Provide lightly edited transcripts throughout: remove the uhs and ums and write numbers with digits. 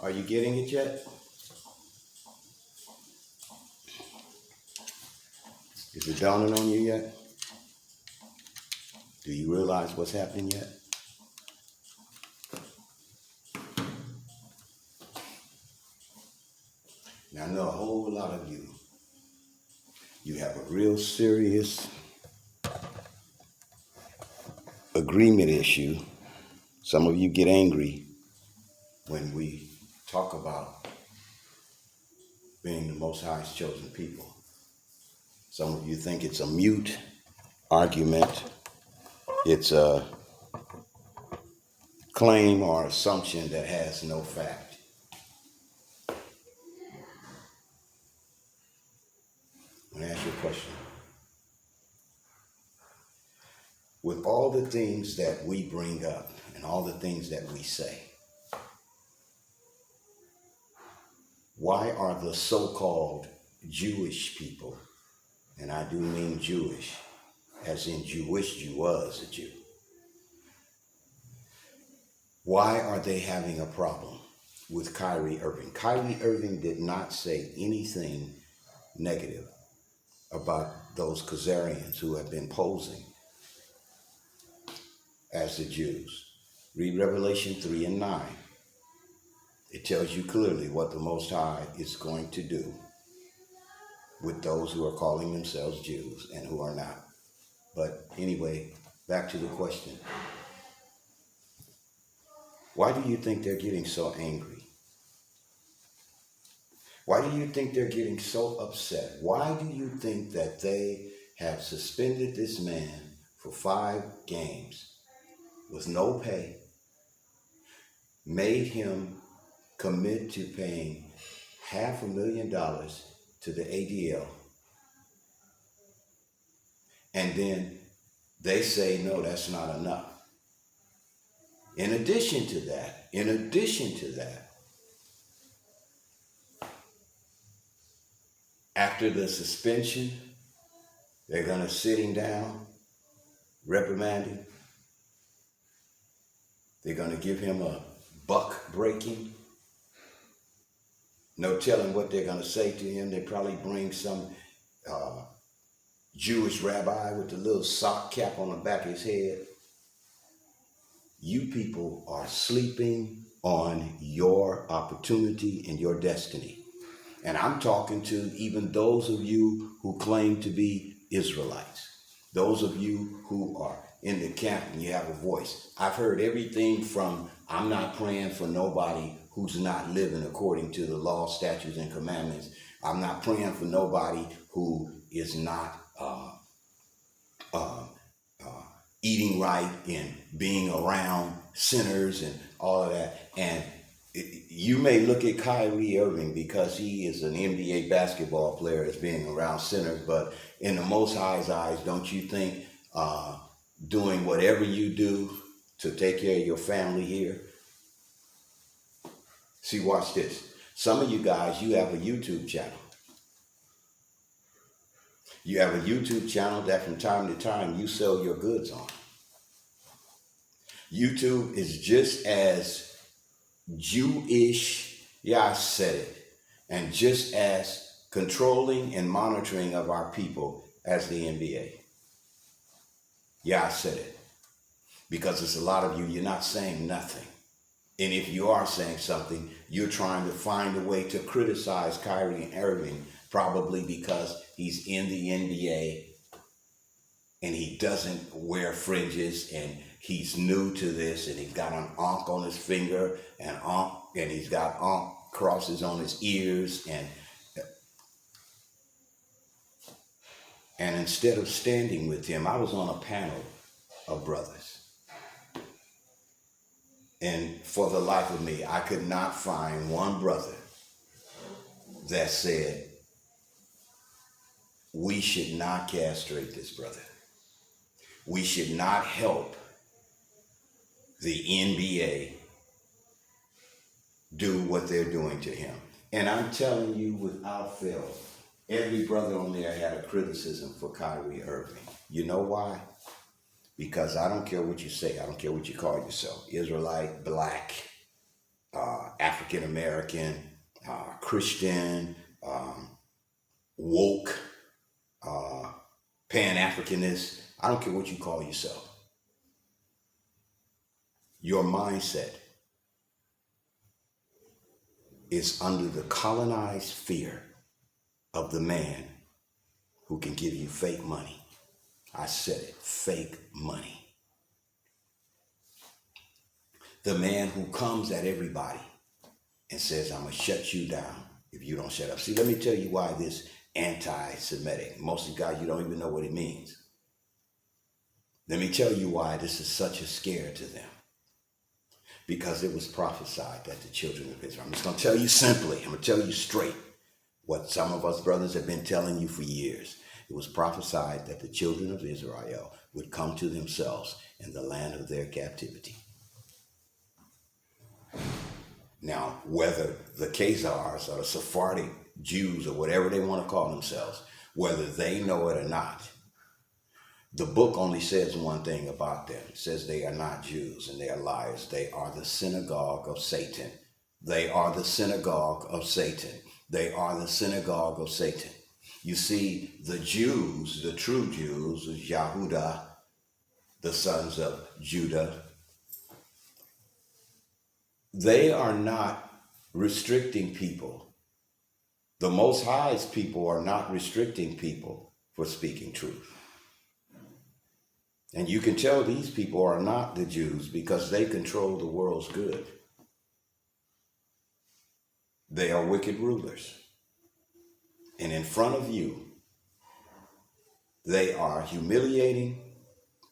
Are you getting it yet? Is it dawning on you yet? Do you realize what's happening yet? Now, I know a whole lot of you have a real serious agreement issue. Some of you get angry when we talk about being the Most High's chosen people. Some of you think it's a mute argument. It's a claim or assumption that has no fact. I'm going to ask you a question. With all the things that we bring up and all the things that we say, why are the so-called Jewish people, and I do mean Jewish, as in Jewish, Jew was a Jew, why are they having a problem with Kyrie Irving? Kyrie Irving did not say anything negative about those Khazarians who have been posing as the Jews. Read Revelation 3 and 9. It tells you clearly what the Most High is going to do with those who are calling themselves Jews and who are not. But anyway, back to the question. Why do you think they're getting so angry? Why do you think they're getting so upset? Why do you think that they have suspended this man for 5 games with no pay, made him commit to paying $500,000 to the ADL, and then they say, no, that's not enough? In addition to that, after the suspension, they're going to sit him down, reprimand him. They're going to give him a buck breaking. No telling what they're going to say to him. They probably bring some Jewish rabbi with the little sock cap on the back of his head. You people are sleeping on your opportunity and your destiny. And I'm talking to even those of you who claim to be Israelites. Those of you who are in the camp and you have a voice. I've heard everything from, I'm not praying for nobody who's not living according to the law, statutes, and commandments. I'm not praying for nobody who is not eating right and being around sinners and all of that. And you may look at Kyrie Irving because he is an NBA basketball player as being around sinners, but in the Most High's eyes, don't you think doing whatever you do to take care of your family here? See, watch this. Some of you guys, you have a YouTube channel. You have a YouTube channel that from time to time you sell your goods on. YouTube is just as Jewish, yeah, I said it, and just as controlling and monitoring of our people as the NBA. Yeah, I said it. Because it's a lot of you, you're not saying nothing. And if you are saying something, you're trying to find a way to criticize Kyrie Irving, probably because he's in the NBA and he doesn't wear fringes and he's new to this and he's got an ankh on his finger and he's got ankh crosses on his ears and instead of standing with him, I was on a panel of brothers. And for the life of me, I could not find one brother that said, we should not castrate this brother. We should not help the NBA do what they're doing to him. And I'm telling you without fail, every brother on there had a criticism for Kyrie Irving. You know why? Because I don't care what you say. I don't care what you call yourself. Israelite, black, African American, Christian, woke, Pan-Africanist. I don't care what you call yourself. Your mindset is under the colonized fear of the man who can give you fake money. I said it, fake money. The man who comes at everybody and says, I'm going to shut you down if you don't shut up. See, let me tell you why this anti-Semitic, most of you guys, you don't even know what it means. Let me tell you why this is such a scare to them. Because it was prophesied that the children of Israel, I'm just going to tell you simply, I'm going to tell you straight what some of us brothers have been telling you for years. It was prophesied that the children of Israel would come to themselves in the land of their captivity. Now, whether the Khazars or the Sephardic Jews or whatever they want to call themselves, whether they know it or not, the book only says one thing about them. It says they are not Jews and they are liars. They are the synagogue of Satan. They are the synagogue of Satan. They are the synagogue of Satan. You see, the Jews, the true Jews, Yahudah, the sons of Judah, they are not restricting people. The Most High's people are not restricting people for speaking truth. And you can tell these people are not the Jews because they control the world's good. They are wicked rulers. And in front of you, they are humiliating,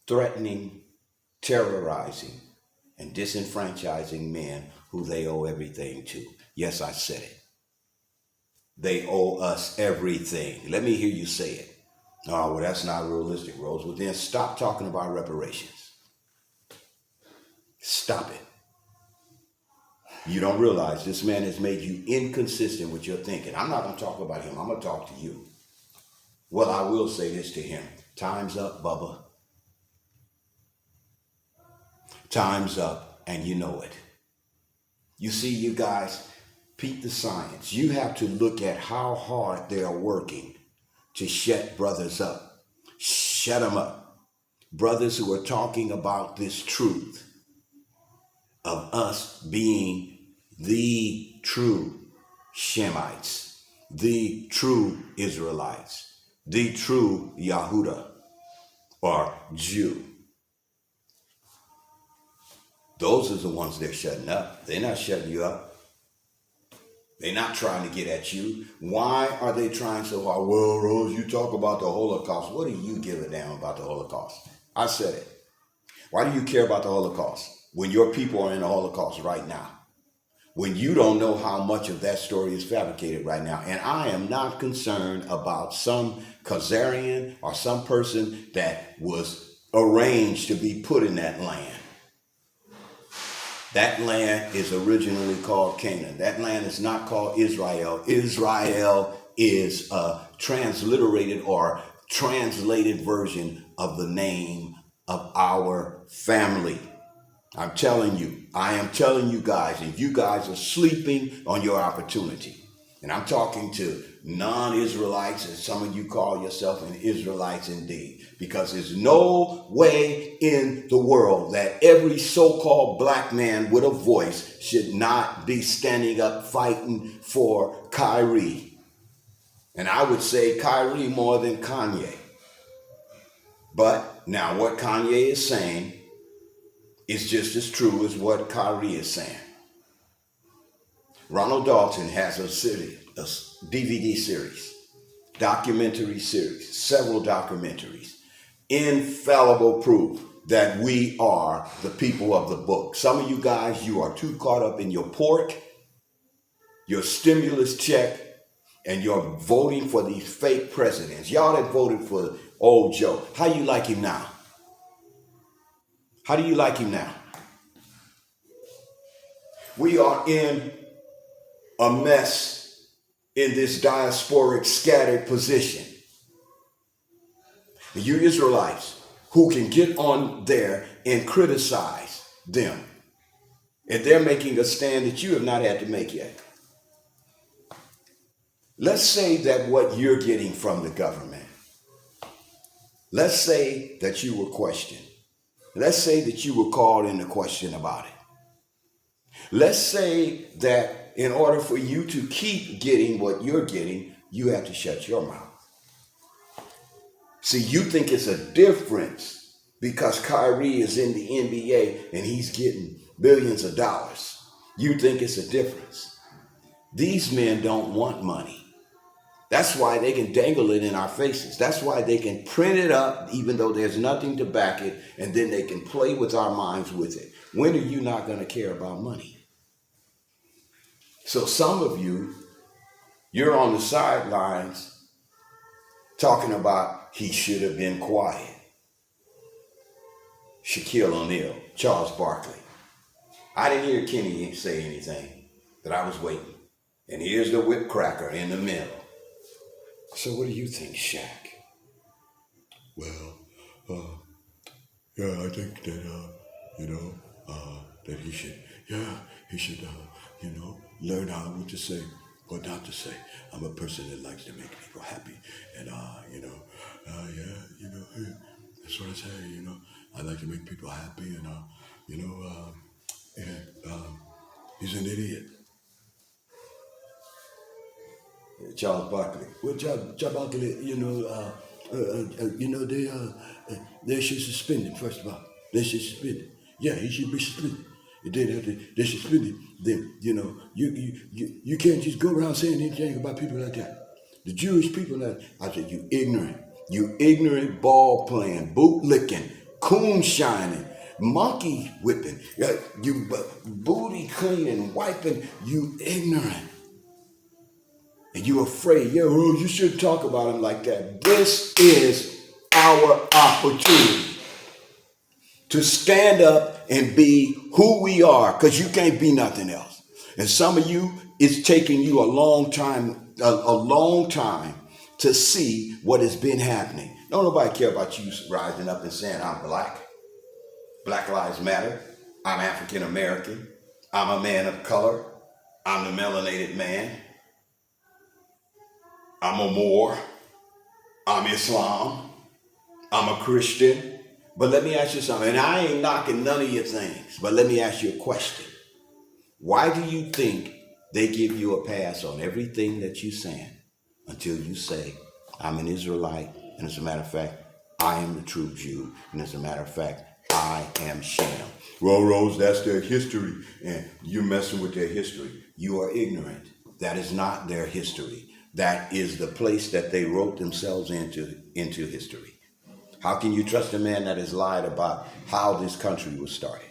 threatening, terrorizing, and disenfranchising men who they owe everything to. Yes, I said it. They owe us everything. Let me hear you say it. Oh, well, that's not realistic, Rose. Well, then stop talking about reparations. Stop it. You don't realize this man has made you inconsistent with your thinking. I'm not going to talk about him. I'm going to talk to you. Well, I will say this to him. Time's up, Bubba. Time's up, and you know it. You see, you guys, peep the science. You have to look at how hard they are working to shut brothers up. Shut them up. Brothers who are talking about this truth of us being the true Shemites, the true Israelites, the true Yahudah or Jew. Those are the ones they're shutting up. They're not shutting you up. They're not trying to get at you. Why are they trying so hard? Well, Rose, you talk about the Holocaust. What do you give a damn about the Holocaust? I said it. Why do you care about the Holocaust when your people are in the Holocaust right now? When you don't know how much of that story is fabricated right now. And I am not concerned about some Khazarian or some person that was arranged to be put in that land. That land is originally called Canaan. That land is not called Israel. Israel is a transliterated or translated version of the name of our family. I'm telling you, I am telling you guys, and you guys are sleeping on your opportunity. And I'm talking to non-Israelites, as some of you call yourself an Israelites indeed, because there's no way in the world that every so-called black man with a voice should not be standing up fighting for Kyrie. And I would say Kyrie more than Kanye. But now what Kanye is saying is just as true as what Kyrie is saying. Ronald Dalton has a DVD series, documentary series, several documentaries, infallible proof that we are the people of the book. Some of you guys, you are too caught up in your pork, your stimulus check, and you're voting for these fake presidents. Y'all that voted for old Joe, how you like him now? How do you like him now? We are in a mess in this diasporic scattered position. You Israelites who can get on there and criticize them And they're making a stand that you have not had to make yet. Let's say that what you're getting from the government, let's say that you were questioned. Let's say that you were called into question about it. Let's say that in order for you to keep getting what you're getting, you have to shut your mouth. See, you think it's a difference because Kyrie is in the NBA and he's getting billions of dollars. You think it's a difference. These men don't want money. That's why they can dangle it in our faces. That's why they can print it up even though there's nothing to back it, and then they can play with our minds with it. When are you not going to care about money? So some of you, you're on the sidelines talking about he should have been quiet. Shaquille O'Neal, Charles Barkley. I didn't hear Kenny say anything, but I was waiting. And here's the whip cracker in the middle. So what do you think, Shaq? Well, yeah, I think that, that he should, learn how what to say, what not to say. I'm a person that likes to make people happy. And, that's what I say, I like to make people happy and, he's an idiot. Charles Barkley. Well, Charles Barkley, they should suspend him, first of all. They should suspend him. Yeah, he should be suspended. They should suspend him. Then, you can't just go around saying anything about people like that. The Jewish people, I said, you ignorant ball playing, boot licking, coon shining, monkey whipping, you booty cleaning, wiping, you ignorant. And you're afraid, you shouldn't talk about him like that. This is our opportunity to stand up and be who we are, because you can't be nothing else. And some of you, it's taking you a long time to see what has been happening. Don't nobody care about you rising up and saying, I'm black. Black Lives Matter. I'm African American. I'm a man of color. I'm the melanated man. I'm a Moor. I'm Islam. I'm a Christian. But let me ask you something. And I ain't knocking none of your things. But let me ask you a question. Why do you think they give you a pass on everything that you're saying until you say, I'm an Israelite, and as a matter of fact, I am the true Jew, and as a matter of fact, I am Shem. Well, Rose, that's their history, and You're messing with their history. You are ignorant. That is not their history. That is the place that they wrote themselves into history. How can you trust a man that has lied about how this country was started?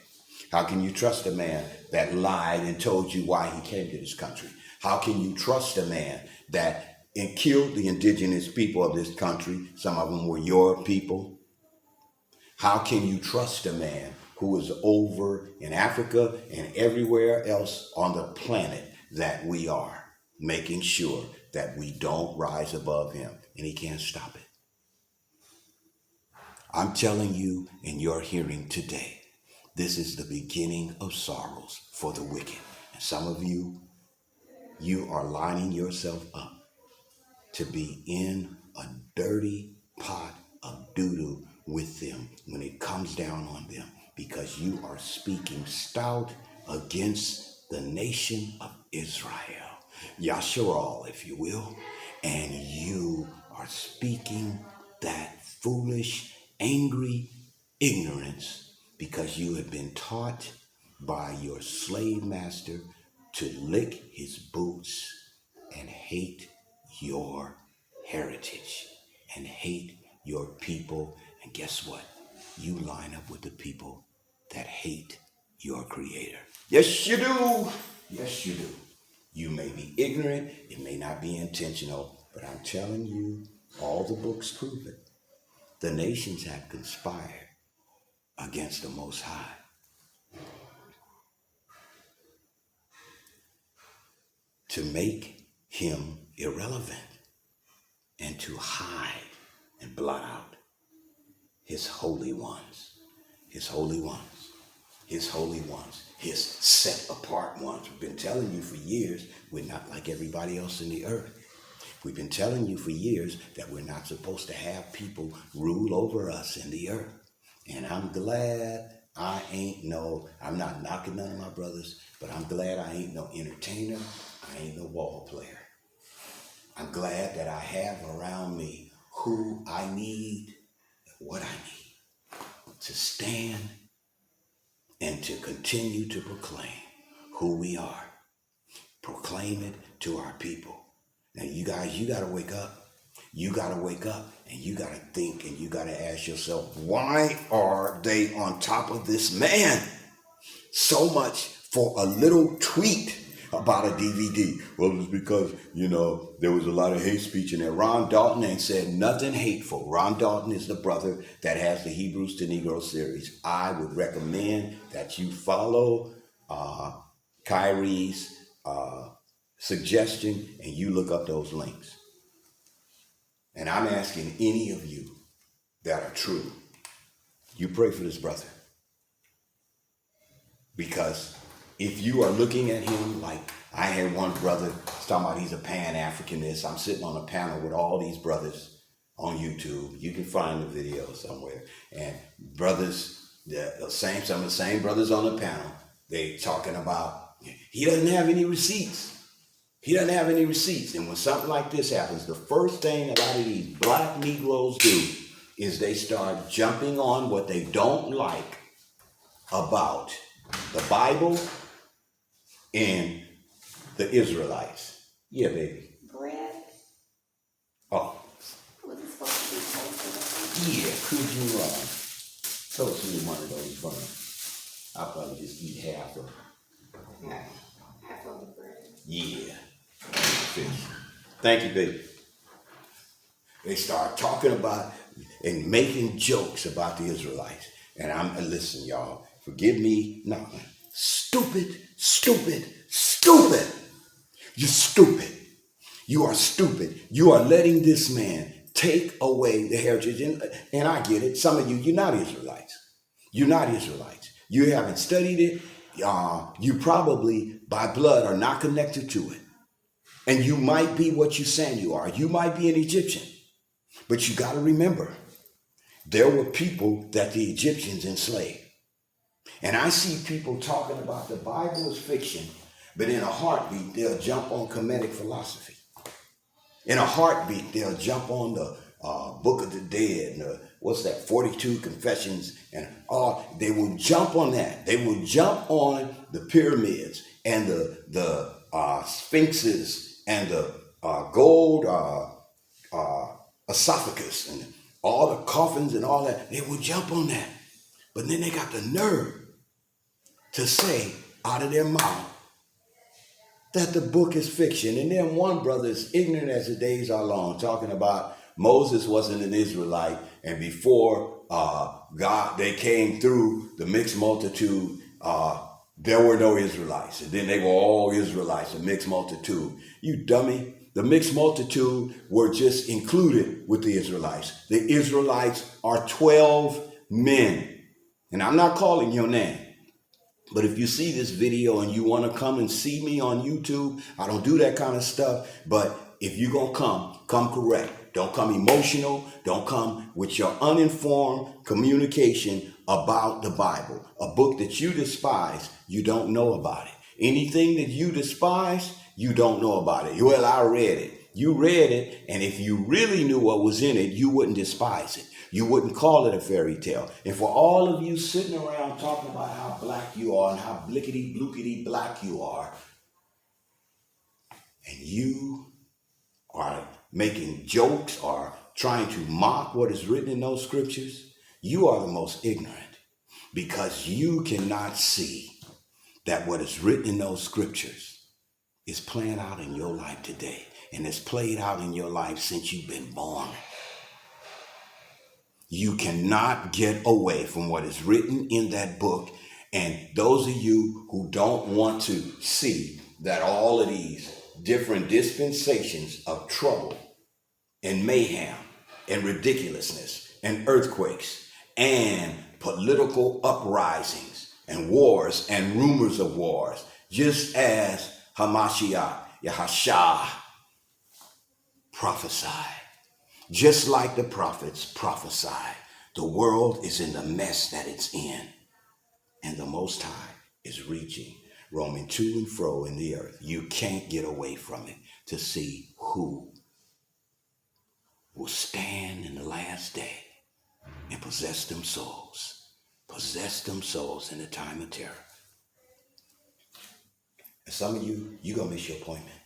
How can you trust a man that lied and told you why he came to this country? How can you trust a man that killed the indigenous people of this country? Some of them were your people. How can you trust a man who is over in Africa and everywhere else on the planet that we are, making sure that we don't rise above him, and he can't stop it? I'm telling you in your hearing today, this is the beginning of sorrows for the wicked. And some of you, you are lining yourself up to be in a dirty pot of doo-doo with them when it comes down on them, because you are speaking stout against the nation of Israel, Yasharal, if you will, and you are speaking that foolish, angry ignorance because you have been taught by your slave master to lick his boots and hate your heritage and hate your people. And guess what? You line up with the people that hate your creator. Yes, you do. Yes, you do. You may be ignorant. It may not be intentional, but I'm telling you, all the books prove it. The nations have conspired against the Most High. To make him irrelevant and to hide and blot out his holy ones, his holy ones, his holy ones, his set apart ones. We've been telling you for years, we're not like everybody else in the earth. We've been telling you for years that we're not supposed to have people rule over us in the earth. And I'm glad I'm not knocking none of my brothers, but I'm glad I ain't no entertainer. I ain't no ball player. I'm glad that I have around me who I need, what I need to stand and to continue to proclaim who we are. Proclaim it to our people. Now, you guys, you got to wake up. You got to wake up and you got to think and you got to ask yourself, why are they on top of this man so much for a little tweet about a DVD? Well, it's because, there was a lot of hate speech in there. Ron Dalton ain't said nothing hateful. Ron Dalton is the brother that has the Hebrews to Negro series. I would recommend that you follow Kyrie's suggestion and you look up those links. And I'm asking any of you that are true, you pray for this brother. Because if you are looking at him like I had one brother talking about he's a Pan-Africanist. I'm sitting on a panel with all these brothers on YouTube. You can find the video somewhere. And brothers, some of the same brothers on the panel, they talking about he doesn't have any receipts. He doesn't have any receipts. And when something like this happens, the first thing a lot of these black Negroes do is they start jumping on what they don't like about the Bible and the Israelites. Yeah, baby. Breif. Oh. Was it supposed to be posted? Yeah, could you toast me one of those buns? I'll probably just eat half of it. Half of the bread. Yeah. Fish. Thank you, baby. They start talking about and making jokes about the Israelites. And listen, y'all, forgive me. No, stupid. You're stupid. You are stupid. You are letting this man take away the heritage. And I get it. Some of you, you're not Israelites. You're not Israelites. You haven't studied it. You probably, by blood, are not connected to it. And you might be what you're saying you are. You might be an Egyptian. But you got to remember, there were people that the Egyptians enslaved. And I see people talking about the Bible is fiction, but in a heartbeat, they'll jump on Kemetic philosophy. In a heartbeat, they'll jump on the Book of the Dead, and 42 Confessions, and all. They will jump on that. They will jump on the pyramids and the sphinxes and the gold esophagus and all the coffins and all that. They will jump on that. But then they got the nerve to say out of their mouth that the book is fiction. And then one brother is ignorant as the days are long, talking about Moses wasn't an Israelite, and before they came through the mixed multitude, there were no Israelites. And then they were all Israelites, a mixed multitude. You dummy. The mixed multitude were just included with the Israelites. The Israelites are 12 men. And I'm not calling your name. But if you see this video and you want to come and see me on YouTube, I don't do that kind of stuff. But if you're going to come correct. Don't come emotional. Don't come with your uninformed communication about the Bible. A book that you despise, you don't know about it. Anything that you despise, you don't know about it. Well, I read it. You read it, and if you really knew what was in it, you wouldn't despise it. You wouldn't call it a fairy tale. And for all of you sitting around talking about how black you are and how blickety blookety black you are, and you are making jokes or trying to mock what is written in those scriptures, you are the most ignorant, because you cannot see that what is written in those scriptures is playing out in your life today. And it's played out in your life since you've been born. You cannot get away from what is written in that book. And those of you who don't want to see that all of these different dispensations of trouble and mayhem and ridiculousness and earthquakes and political uprisings and wars and rumors of wars, just as Hamashiach, Yahashah prophesied. Just like the prophets prophesied, the world is in the mess that it's in, and the Most High is reaching, roaming to and fro in the earth. You can't get away from it to see who will stand in the last day and possess them souls in the time of terror. And some of you, you're going to miss your appointment.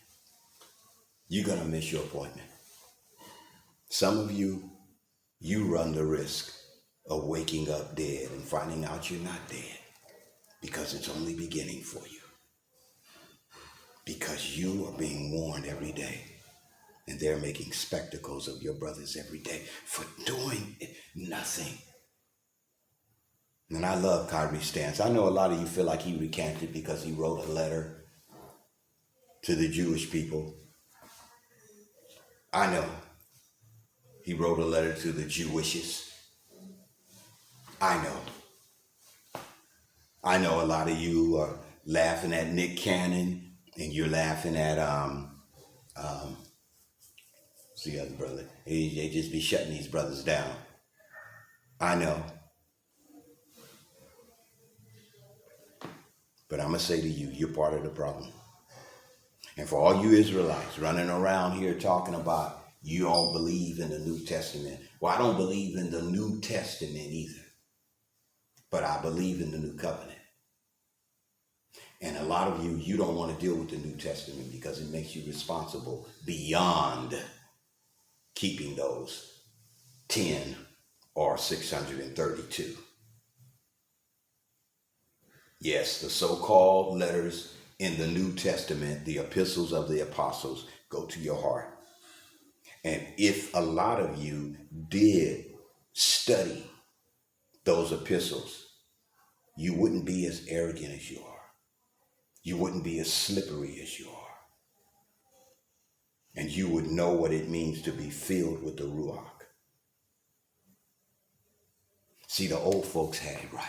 You're going to miss your appointment. Some of you, you run the risk of waking up dead and finding out you're not dead, because it's only beginning for you. Because you are being warned every day, and they're making spectacles of your brothers every day for doing nothing. And I love Kyrie's stance. I know a lot of you feel like he recanted because he wrote a letter to the Jewish people. I know he wrote a letter to the Jewishes. I know a lot of you are laughing at Nick Cannon, and you're laughing at what's the other brother? They just be shutting these brothers down. I know. But I'm going to say to you, you're part of the problem. And for all you Israelites running around here talking about you don't believe in the New Testament. Well, I don't believe in the New Testament either. But I believe in the New Covenant. And a lot of you, you don't want to deal with the New Testament because it makes you responsible beyond keeping those 10 or 632. Yes, the so-called letters in the New Testament, the epistles of the apostles, go to your heart. And if a lot of you did study those epistles, you wouldn't be as arrogant as you are. You wouldn't be as slippery as you are. And you would know what it means to be filled with the Ruach. See, the old folks had it right.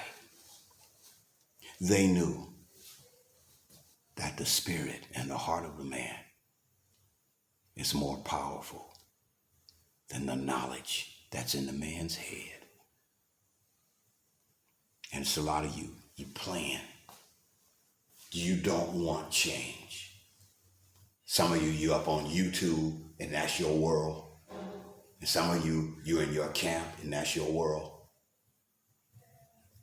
They knew that the spirit and the heart of a man is more powerful than the knowledge that's in the man's head. And it's a lot of you, you playing. You don't want change. Some of you, you up on YouTube and that's your world. And some of you, you're in your camp and that's your world.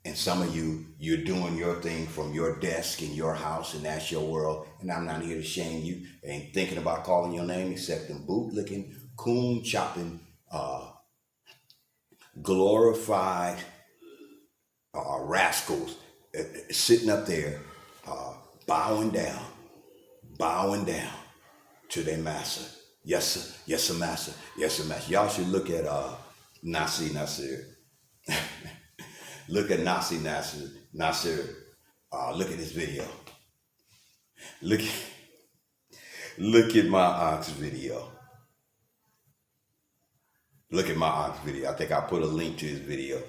And some of you, you're doing your thing from your desk in your house and that's your world. And I'm not here to shame you. I ain't thinking about calling your name except them boot-licking, coon-chopping, glorified rascals sitting up there bowing down to their master. Yes, sir. Yes, sir, master. Yes, sir, master. Y'all should look at Nasir. Look at Nasir. Look at this video. Look at my ox video. Look at my ox video. I think I put a link to his video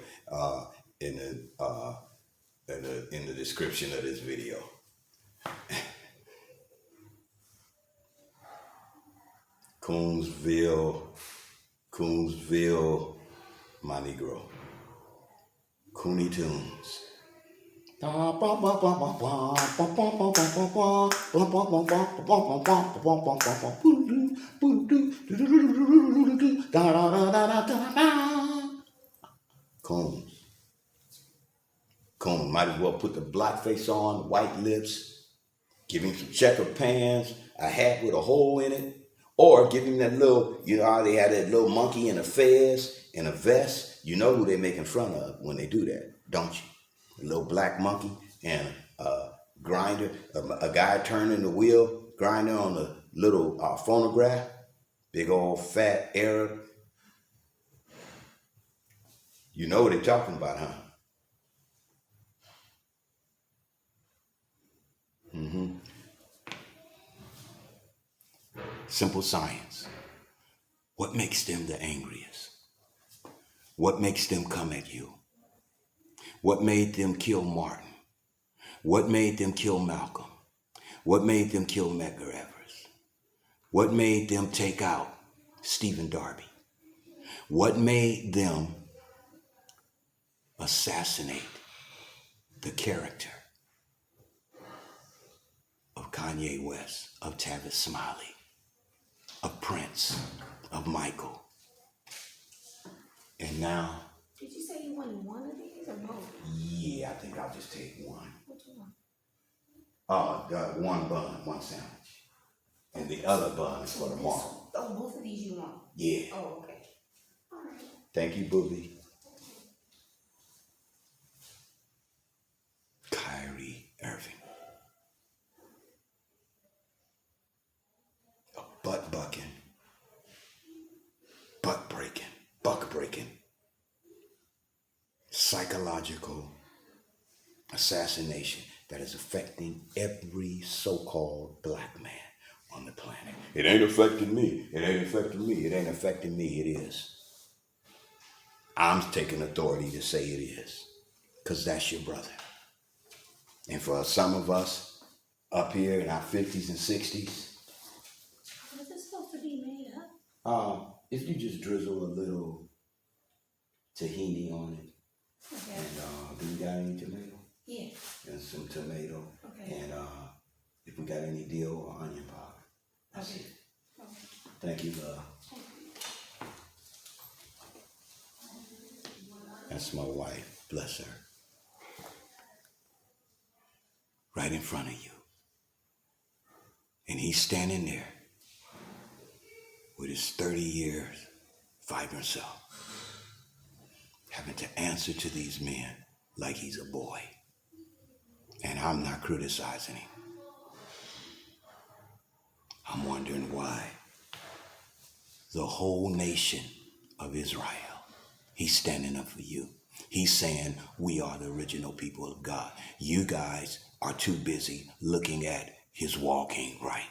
in the description of this video. Coonsville, my Negro. Cooney Tunes. Coon might as well put the blackface on, white lips, give him some checkered pants, a hat with a hole in it, or give him that little, you know how they had that little monkey in a fez, in a vest. You know who they're making fun of when they do that, don't you? A little black monkey and a grinder, a guy turning the wheel, grinder on a little phonograph, big old fat Arab. You know what they're talking about, huh? Simple science. What makes them the angriest? What makes them come at you? What made them kill Martin? What made them kill Malcolm? What made them kill Medgar Evers? What made them take out Stephen Darby? What made them assassinate the character of Kanye West, of Tavis Smiley, of Prince, of Michael? And now, Did you say you wanted one of these or both? yeah, I think I'll just take one. What you want? One bun, one sandwich. And the other bun is for tomorrow. Oh, both of these you want? Yeah. Oh, okay. All right. Thank you, Booby. Kyrie Irving. A butt-bucking, butt-breaking, buck-breaking, psychological assassination that is affecting every so-called black man on the planet. It ain't affecting me. It ain't affecting me. It ain't affecting me. It is. I'm taking authority to say it is, because that's your brother. And for some of us up here in our 50s and 60s, Was it supposed to be made up? if you just drizzle a little tahini on it, Okay. and do we got any tomato? Yeah. And some tomato, Okay. and if we got any dill or onion powder, that's Okay. it. Okay. Thank you, love. That's my wife, bless her. Right in front of you. And he's standing there with his 30 years vibrant self, having to answer to these men like he's a boy. And I'm not criticizing him. I'm wondering why the whole nation of Israel, he's standing up for you. He's saying we are the original people of God. You guys are too busy looking at his walking right.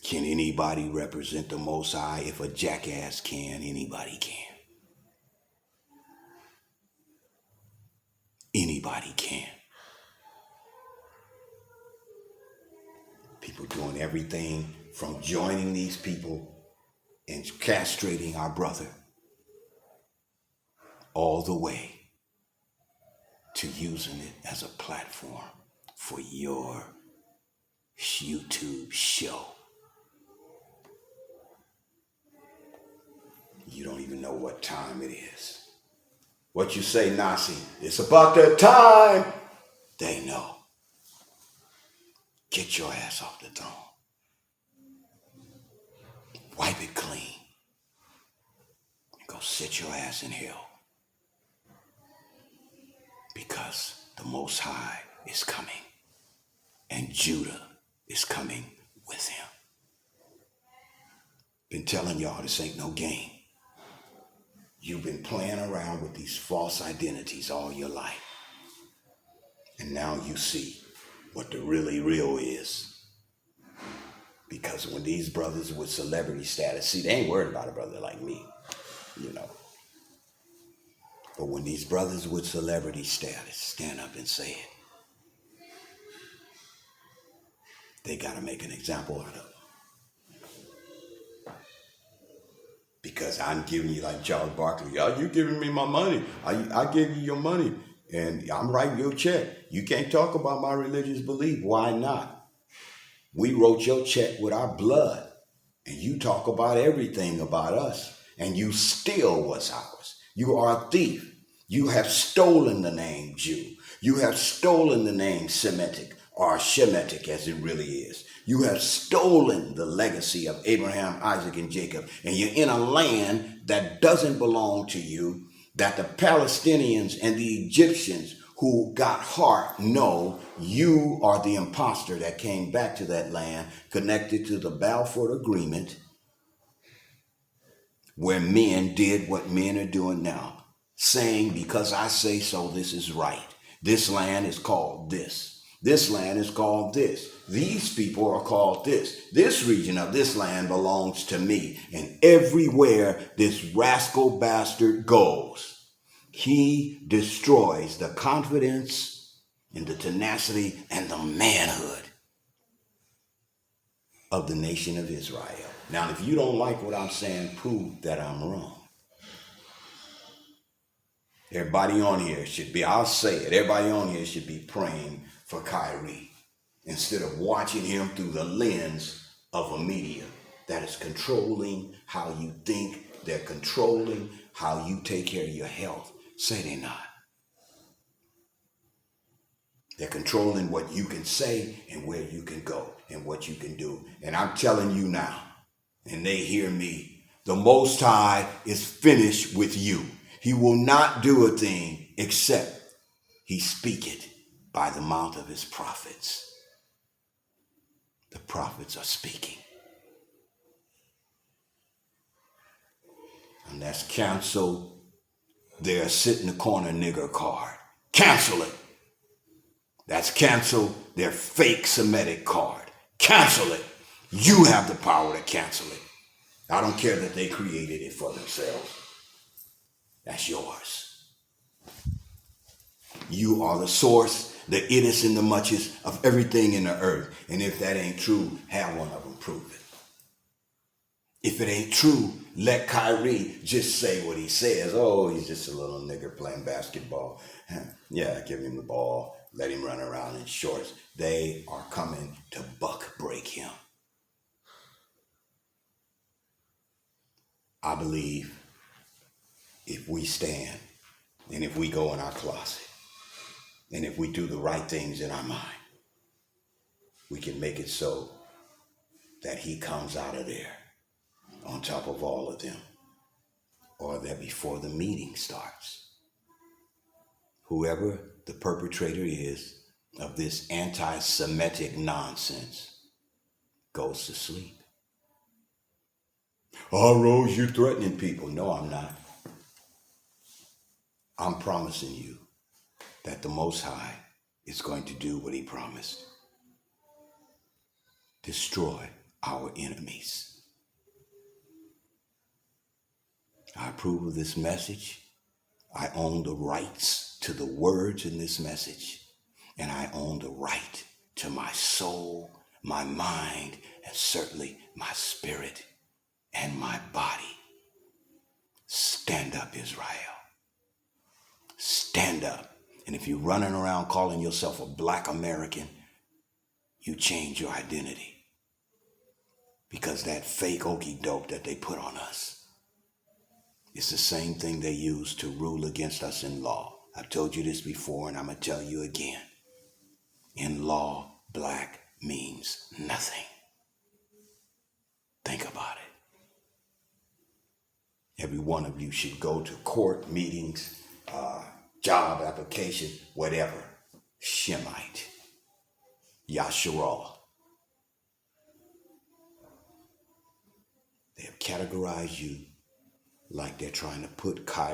Can anybody represent the Most High? If a jackass can, anybody can. Anybody can. People doing everything from joining these people and castrating our brother all the way to using it as a platform for your YouTube show. You don't even know what time it is. What you say, Nasi? It's about that time. They know. Get your ass off the throne. Wipe it clean. And go sit your ass in hell. Because the Most High is coming. And Judah is coming with him. Been telling y'all this ain't no game. You've been playing around with these false identities all your life. And now you see what the really real is. Because when these brothers with celebrity status, see, they ain't worried about a brother like me, you know. But when these brothers with celebrity status stand up and say it, they got to make an example out of them. Because I'm giving you, like Charles Barkley, oh, you giving me my money. I gave you your money, and I'm writing your check. You can't talk about my religious belief. Why not? We wrote your check with our blood, and you talk about everything about us, and you steal what's ours. You are a thief. You have stolen the name Jew. You have stolen the name Semitic, or Shemitic as it really is. You have stolen the legacy of Abraham, Isaac, and Jacob, and you're in a land that doesn't belong to you, that the Palestinians and the Egyptians who got heart know you are the imposter that came back to that land, connected to the Balfour Agreement, where men did what men are doing now, saying, because I say so, this is right. This land is called this. This land is called this. These people are called this. This region of this land belongs to me. And everywhere this rascal bastard goes, he destroys the confidence in the tenacity and the manhood of the nation of Israel. Now, if you don't like what I'm saying, prove that I'm wrong. Everybody on here should be, I'll say it, everybody on here should be praying for Kyrie instead of watching him through the lens of a media that is controlling how you think. They're controlling how you take care of your health. Say they're not. They're controlling what you can say and where you can go and what you can do. And I'm telling you now, and they hear me, the Most High is finished with you. He will not do a thing except he speak it by the mouth of his prophets. The prophets are speaking. And that's cancel their sit in the corner nigger card. Cancel it. That's cancel their fake Semitic card. Cancel it. You have the power to cancel it. I don't care that they created it for themselves. That's yours. You are the source, the itest and the muchest of everything in the earth. And if that ain't true, have one of them prove it. If it ain't true, let Kyrie just say what he says. Oh, he's just a little nigger playing basketball. Yeah, give him the ball. Let him run around in shorts. They are coming to buck break him. I believe if we stand and if we go in our closet and if we do the right things in our mind, we can make it so that he comes out of there on top of all of them, or that before the meeting starts, whoever the perpetrator is of this anti-Semitic nonsense goes to sleep. Oh, Rose, you're threatening people. No, I'm not. I'm promising you that the Most High is going to do what he promised. Destroy our enemies. I approve of this message. I own the rights to the words in this message. And I own the right to my soul, my mind, and certainly my spirit and my body. Stand up, Israel. Stand up. And if you're running around calling yourself a black American, you change your identity. Because that fake okie doke that they put on us, it's the same thing they use to rule against us in law. I've told you this before, and I'm going to tell you again. In law, black means nothing. Think about it. Every one of you should go to court meetings, job application, whatever. Shemite. Yasharal. They have categorized you like they're trying to put Kyrie